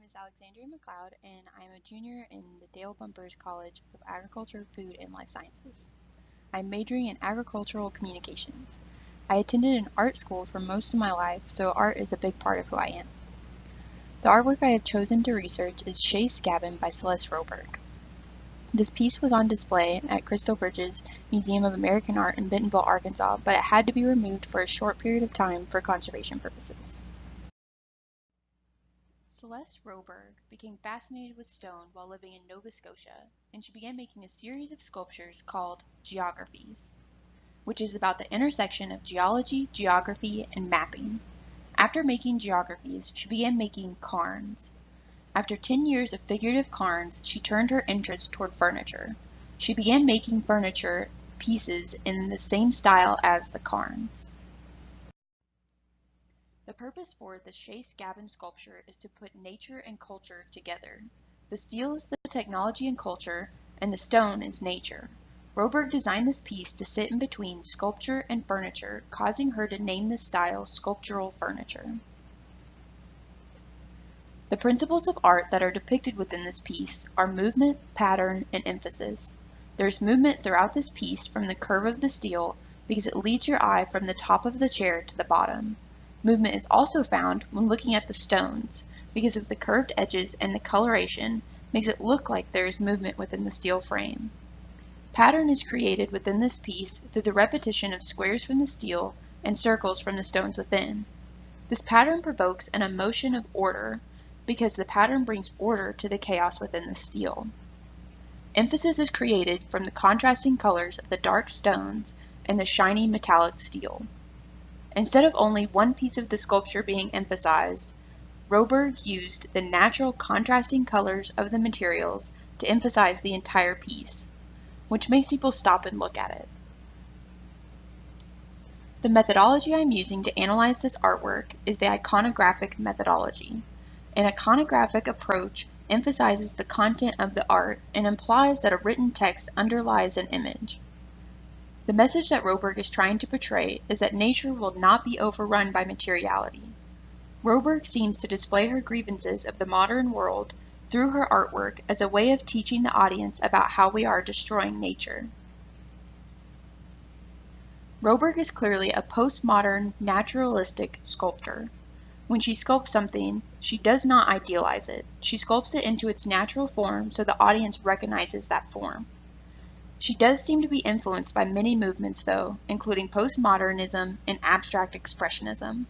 is Alexandria McLeod, and I am a junior in the Dale Bumpers College of Agriculture, Food, and Life Sciences. I'm majoring in agricultural communications. I attended an art school for most of my life, so art is a big part of who I am. The artwork I have chosen to research is Chaise Gabion by Celeste Roberge. This piece was on display at Crystal Bridge's Museum of American Art in Bentonville, Arkansas, but it had to be removed for a short period of time for conservation purposes. Celeste Roberge became fascinated with stone while living in Nova Scotia, and she began making a series of sculptures called geographies, which is about the intersection of geology, geography, and mapping. After making geographies, she began making cairns. After 10 years of figurative cairns, she turned her interest toward furniture. She began making furniture pieces in the same style as the cairns. The purpose for the Chaise Gabion sculpture is to put nature and culture together. The steel is the technology and culture, and the stone is nature. Roberge designed this piece to sit in between sculpture and furniture, causing her to name this style sculptural furniture. The principles of art that are depicted within this piece are movement, pattern, and emphasis. There's movement throughout this piece from the curve of the steel because it leads your eye from the top of the chair to the bottom. Movement is also found when looking at the stones because of the curved edges, and the coloration makes it look like there is movement within the steel frame. Pattern is created within this piece through the repetition of squares from the steel and circles from the stones within. This pattern provokes an emotion of order because the pattern brings order to the chaos within the steel. Emphasis is created from the contrasting colors of the dark stones and the shiny metallic steel. Instead of only one piece of the sculpture being emphasized, Roberge used the natural contrasting colors of the materials to emphasize the entire piece, which makes people stop and look at it. The methodology I'm using to analyze this artwork is the iconographic methodology. An iconographic approach emphasizes the content of the art and implies that a written text underlies an image. The message that Roberge is trying to portray is that nature will not be overrun by materiality. Roberge seems to display her grievances of the modern world through her artwork as a way of teaching the audience about how we are destroying nature. Roberge is clearly a postmodern, naturalistic sculptor. When she sculpts something, she does not idealize it. She sculpts it into its natural form so the audience recognizes that form. She does seem to be influenced by many movements though, including postmodernism and abstract expressionism.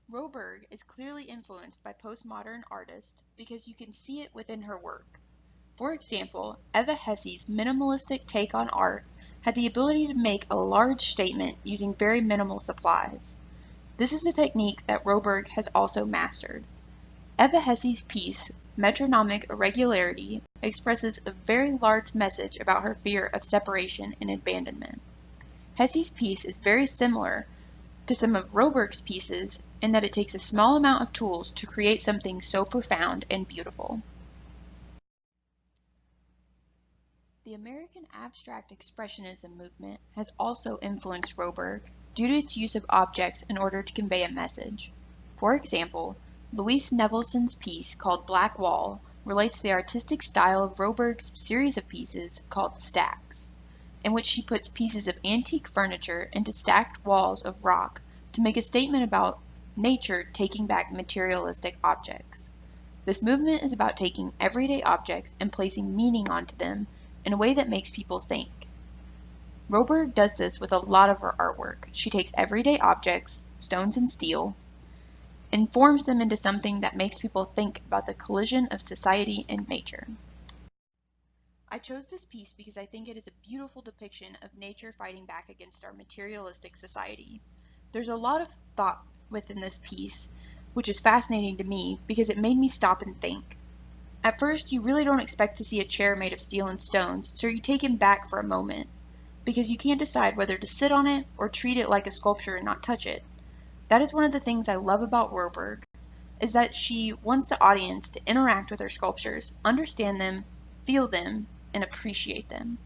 Roberge is clearly influenced by postmodern artists because you can see it within her work. For example, Eva Hesse's minimalistic take on art had the ability to make a large statement using very minimal supplies. This is a technique that Roberge has also mastered. Eva Hesse's piece, Metronomic Irregularity, expresses a very large message about her fear of separation and abandonment. Hesse's piece is very similar to some of Roberge's pieces in that it takes a small amount of tools to create something so profound and beautiful. The American abstract expressionism movement has also influenced Roberge due to its use of objects in order to convey a message. For example, Louise Nevelson's piece called Black Wall relates to the artistic style of Roberge's series of pieces called Stacks, in which she puts pieces of antique furniture into stacked walls of rock to make a statement about nature taking back materialistic objects. This movement is about taking everyday objects and placing meaning onto them in a way that makes people think. Roberge does this with a lot of her artwork. She takes everyday objects, stones and steel, and forms them into something that makes people think about the collision of society and nature. I chose this piece because I think it is a beautiful depiction of nature fighting back against our materialistic society. There's a lot of thought within this piece, which is fascinating to me because it made me stop and think. At first, you really don't expect to see a chair made of steel and stones, so you're taken back for a moment, because you can't decide whether to sit on it or treat it like a sculpture and not touch it. That is one of the things I love about Roberge, is that she wants the audience to interact with her sculptures, understand them, feel them, and appreciate them.